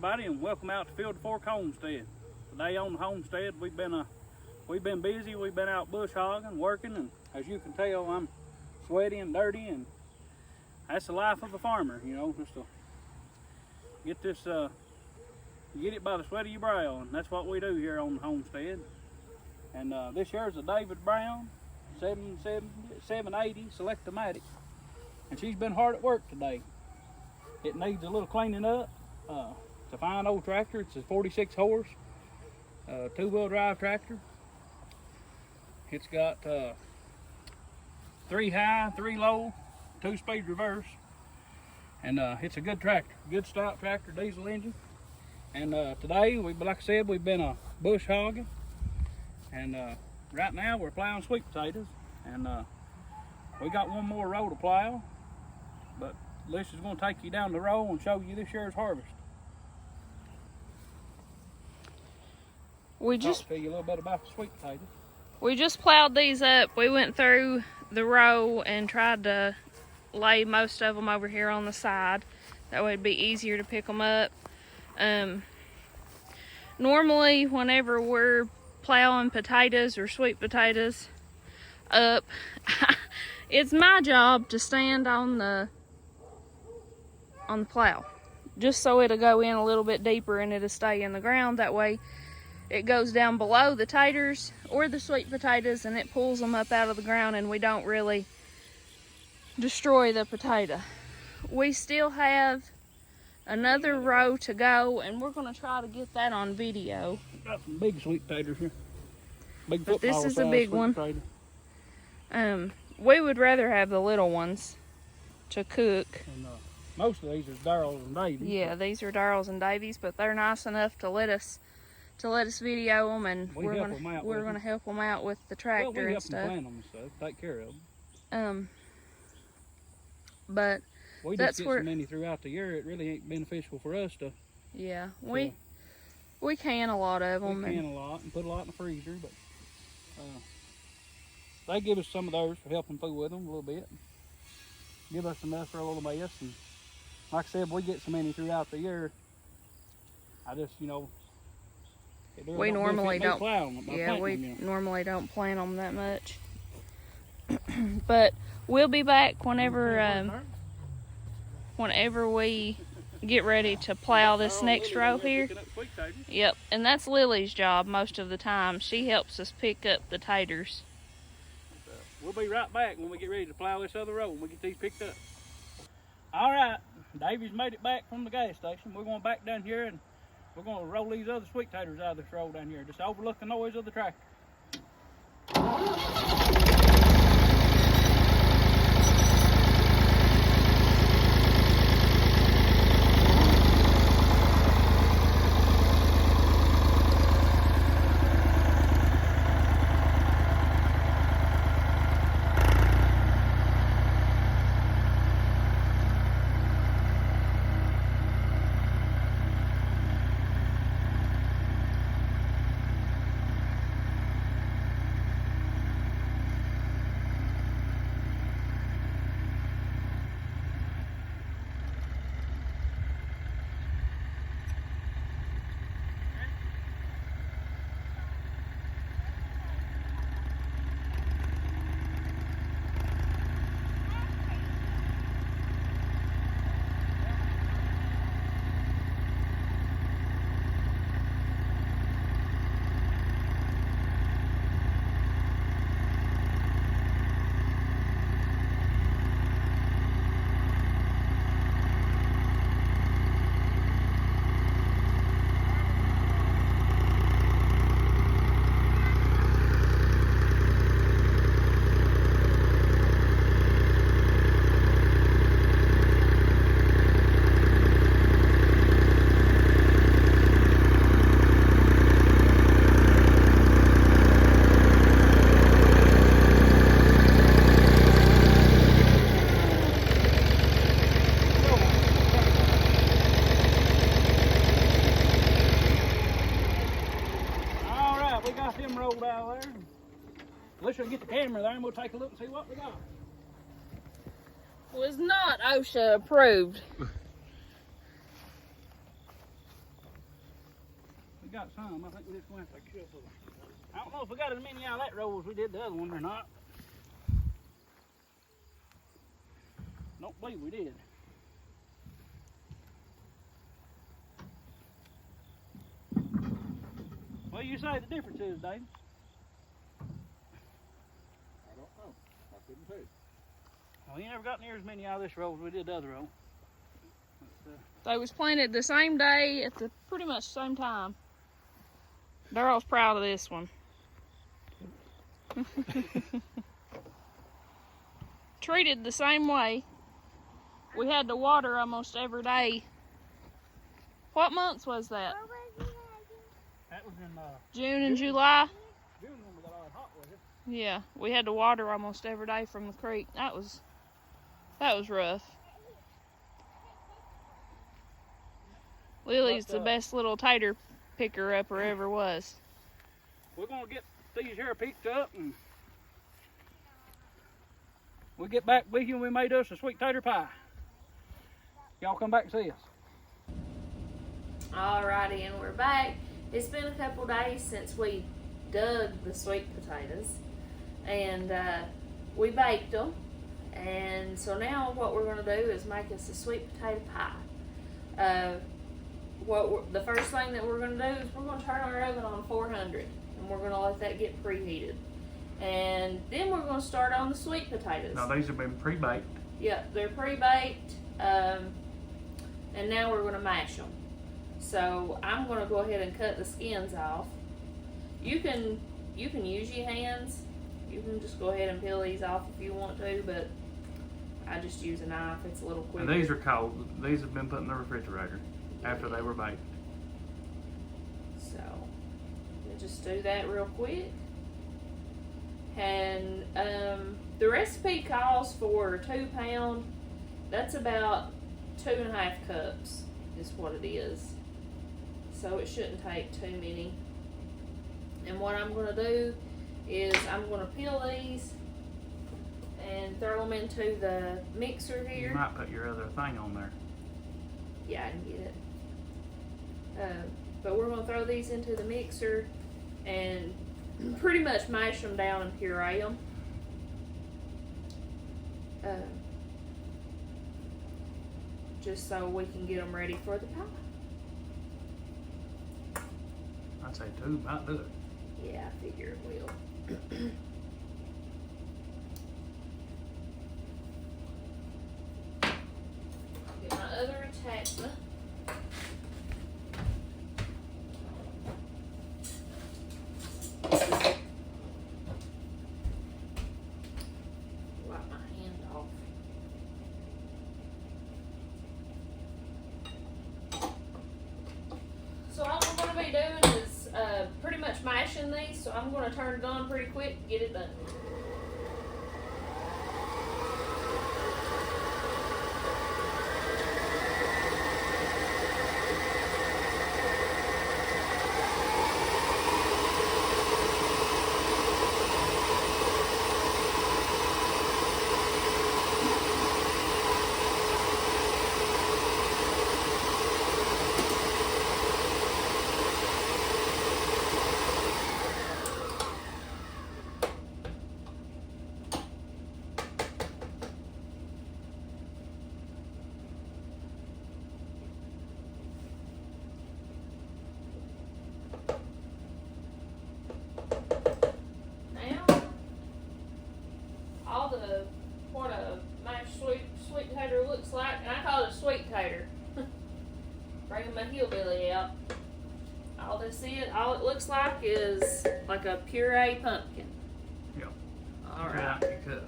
everybody, and welcome out to Field to Fork Homestead. Today on the homestead, we've been busy. We've been out bush hogging, working, and as you can tell, I'm sweaty and dirty, and that's the life of a farmer, you know, just to get this, get it by the sweat of your brow, and that's what we do here on the homestead. And this here is a David Brown 780 Select-O-Matic, and she's been hard at work today. It needs a little cleaning up. It's a fine old tractor. It's a 46 horse, two-wheel drive tractor. It's got 3 high, 3 low, 2-speed reverse, and it's a good tractor, good stout tractor, diesel engine. And today, like I said, we've been bush hogging, and right now we're plowing sweet potatoes, and we got one more row to plow, but Alicia's going to take you down the row and show you this year's harvest. Talk to you a little bit about the sweet potatoes. We just plowed these up. We went through the row and tried to lay most of them over here on the side. That way it'd be easier to pick them up. Normally, whenever we're plowing potatoes or sweet potatoes up, it's my job to stand on the plow, just so it'll go in a little bit deeper and it'll stay in the ground. That way it goes down below the taters or the sweet potatoes and it pulls them up out of the ground, and we don't really destroy the potato. We still have another row to go, and we're going to try to get that on video. Got some big sweet potatoes here. Big but this is a big one. We would rather have the little ones to cook. And, most of these are Darrells and Davies. Yeah, these are Darrells and Davies, but they're nice enough to let us video them, and we're gonna help them out with the tractor and stuff. Plant them and stuff, take care of them. But we just get so many throughout the year. It really ain't beneficial for us to. Yeah, we can a lot of them. We can a lot and put a lot in the freezer, but they give us some of those for helping food with them a little bit. Give us enough for a little mess, and like I said, we get so many throughout the year. I just, you know, we normally don't. Normally don't plant them that much. But we'll be back whenever we get ready to plow this next row here. Yep, and that's Lily's job most of the time. She helps us pick up the taters. We'll be right back when we get ready to plow this other row, when we get these picked up. All right, Davey's made it back from the gas station. We're going back down here, and we're going to roll these other sweet taters out of this row down here, just to overlook the noise of the tractor. Alicia, get the camera there and we'll take a look and see what we got. Was not OSHA approved. got some. I think we just went to take a shelf of them. I don't know if we got as many out of that roll as we did the other one or not. Don't believe we did. What do you say the difference is, Dave? I don't know. I couldn't tell you. Well, you never got near as many out of this roll as we did the other roll. They was planted the same day at the pretty much same time. Daryl's proud of this one. Treated the same way. We had to water almost every day. What months was that? That was in June and July? June when we got all hot with it. Yeah, we had to water almost every day from the creek. That was rough. Lily's the best little tater picker upper ever was. We're gonna get these here picked up and we'll get back with you and we made us a sweet tater pie. Y'all come back and see us. Alrighty, and we're back. It's been a couple days since we dug the sweet potatoes and we baked them. And so now what we're going to do is make us a sweet potato pie. The first thing that we're going to do is we're going to turn our oven on 400 and we're going to let that get preheated. And then we're going to start on the sweet potatoes. Now these have been pre-baked. Yeah, they're pre-baked, and now we're going to mash them. So I'm going to go ahead and cut the skins off. You can use your hands. You can just go ahead and peel these off if you want to, but I just use a knife. It's a little quicker. And these are cold. These have been put in the refrigerator after they were baked. So we'll just do that real quick. And the recipe calls for 2 pound. That's about 2.5 cups is what it is. So it shouldn't take too many. And what I'm going to do is I'm going to peel these and throw them into the mixer here. You might put your other thing on there. Yeah, I can get it. But we're going to throw these into the mixer and pretty much mash them down and puree them. Just so we can get them ready for the pie. I'd say 2 might do it. Yeah, I figure it will. Get my other attachment. Wipe my hand off. So all I'm going to be doing is pretty much mashing these, so I'm going to turn it on pretty quick and get it done. What a mashed sweet tater looks like, and I call it a sweet tater. Bringing my hillbilly out. All it looks like is like a puree pumpkin. Yep. Alright. Yeah,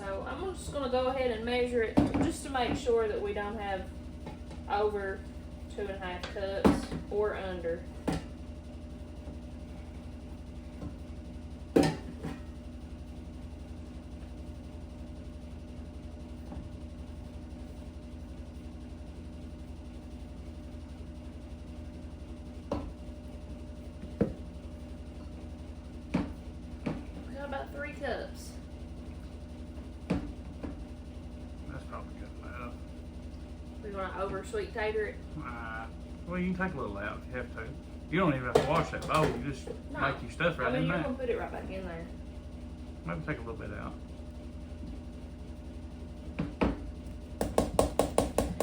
So I'm just going to go ahead and measure it just to make sure that we don't have over 2.5 cups or under. About 3 cups. That's probably good enough. We're going to over sweet tater it. Well, you can take a little out if you have to. You don't even have to wash that bowl. You just No. make your stuff right I mean, in you're there. gonna put it right back in there. Maybe take a little bit out.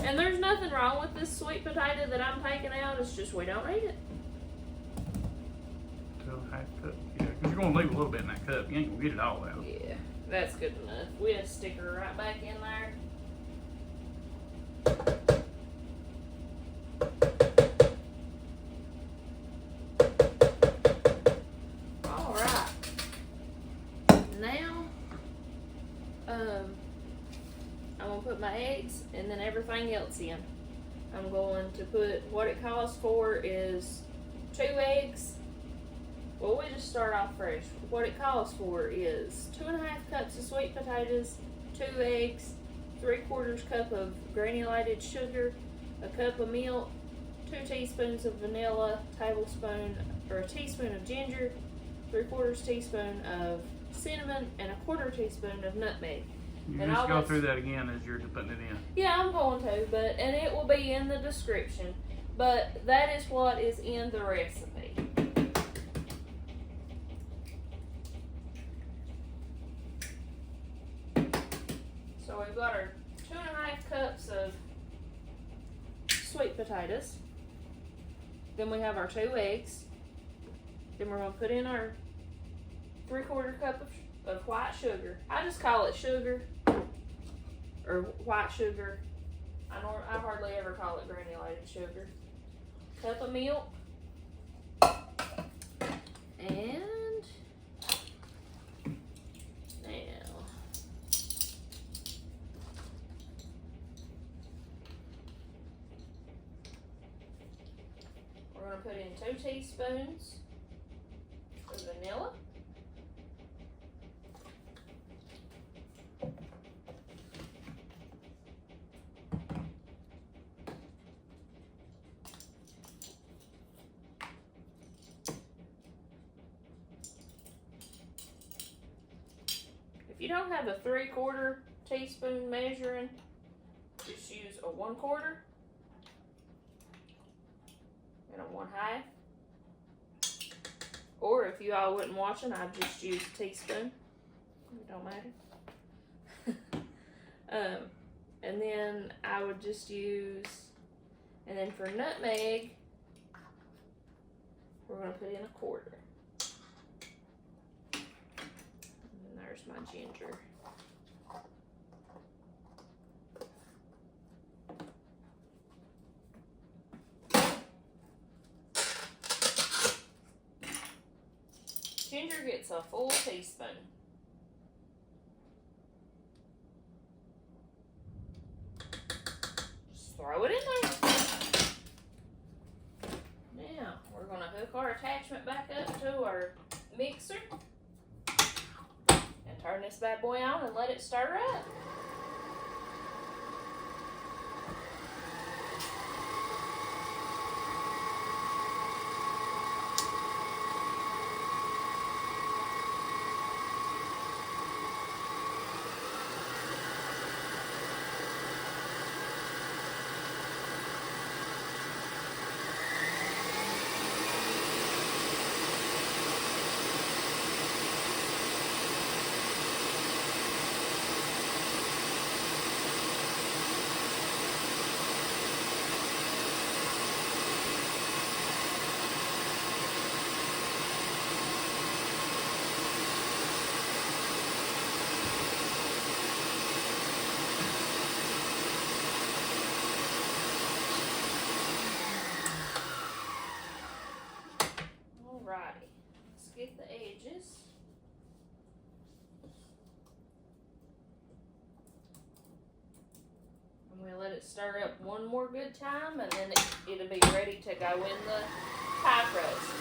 And there's nothing wrong with this sweet potato that I'm taking out. It's just we don't need it. 2.5 cups. Yeah, because you're going to leave a little bit in that cup. You ain't going to get it all out. Yeah, that's good enough. We just stick her right back in there. All right. Now, I'm gonna put my eggs and then everything else in. I'm going to put, what it calls for is 2 eggs. Well, we just start off fresh. What it calls for is 2.5 cups of sweet potatoes, 2 eggs, 3/4 cup of granulated sugar, a cup of milk, 2 teaspoons of vanilla, a teaspoon of ginger, 3/4 teaspoon of cinnamon, and a 1/4 teaspoon of nutmeg. You And just all go that's- through that again as you're putting it in. Yeah, I'm going to, and it will be in the description. But that is what is in the recipe. So we've got our 2.5 cups of sweet potatoes. Then we have our 2 eggs. Then we're going to put in our 3/4 cup of white sugar. I just call it sugar or white sugar. I hardly ever call it granulated sugar. Cup of milk. And now we're going to put in 2 teaspoons of vanilla. If you don't have a 3/4 teaspoon measuring, just use a 1/4 and a 1/2. Or if you all wasn't watching, I'd just use a teaspoon. It don't matter. And then I would just use, and then for nutmeg, we're gonna put in a 1/4. There's my ginger. Ginger gets a full teaspoon. Just throw it in there. Now, we're going to hook our attachment back up to our mixer. Turn this bad boy on and let it stir up. Alrighty, let's get the edges. And we'll let it stir up one more good time, and then it'll be ready to go in the pie crust.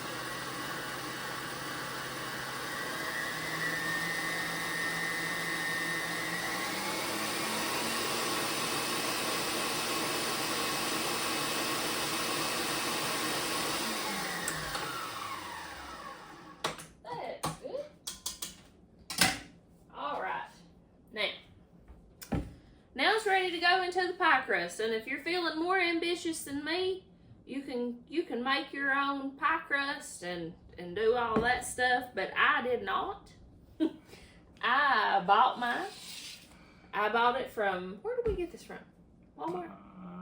Now it's ready to go into the pie crust, and if you're feeling more ambitious than me, You can make your own pie crust and do all that stuff, but I did not. I bought mine. I bought it from, where did we get this from? Walmart?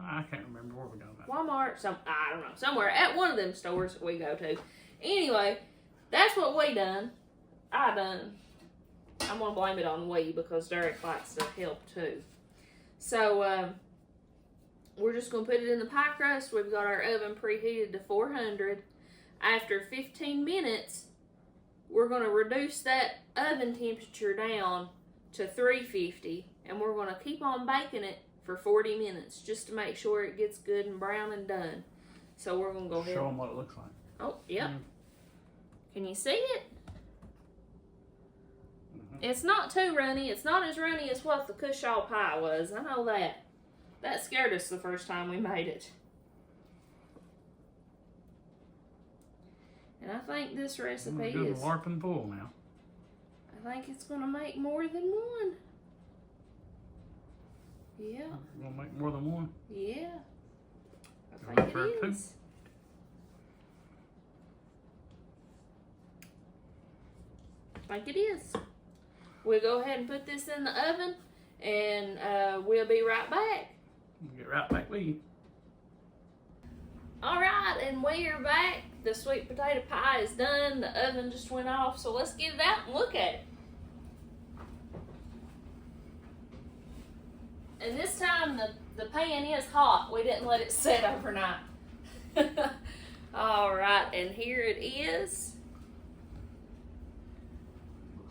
I can't remember where we got that. Walmart, I don't know, somewhere at one of them stores that we go to. Anyway, that's what we done. I'm gonna blame it on we because Derek likes to help too. So we're just gonna put it in the pie crust. We've got our oven preheated to 400. After 15 minutes, we're gonna reduce that oven temperature down to 350, and we're gonna keep on baking it for 40 minutes just to make sure it gets good and brown and done. So we're gonna go ahead. Show them what it looks like. Oh, yep. Can you see it? It's not too runny. It's not as runny as what the Cushaw pie was. I know that. That scared us the first time we made it. And I think this recipe is... warping full now. I think it's going to make more than one. Yeah. Gonna make more than one? Yeah. I think it is. I think it is. We'll go ahead and put this in the oven, and we'll be right back. We'll get right back with you. All right, and we are back. The sweet potato pie is done. The oven just went off, so let's get it out and look at it. And this time the pan is hot. We didn't let it set overnight. All right, and here it is.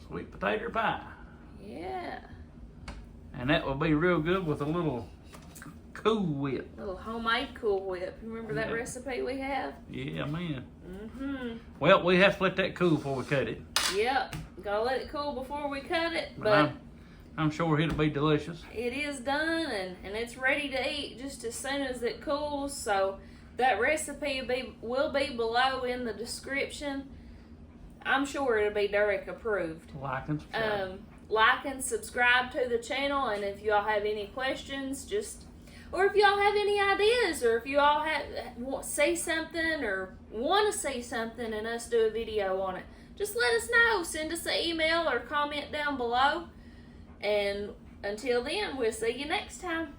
Sweet potato pie. Yeah. And that will be real good with a little Cool Whip. Little homemade Cool Whip. Remember that recipe we have? Yeah, man. Mm-hmm. Well, we have to let that cool before we cut it. Yep. Gotta let it cool before we cut it. But I'm sure it'll be delicious. It is done, and it's ready to eat just as soon as it cools. So that recipe will be below in the description. I'm sure it'll be Derek approved. Like and subscribe. Like and subscribe to the channel, and if y'all have any questions, or if y'all have any ideas, or if you all say something or want to say something and us do a video on it, just let us know. Send us an email or comment down below. And until then, we'll see you next time.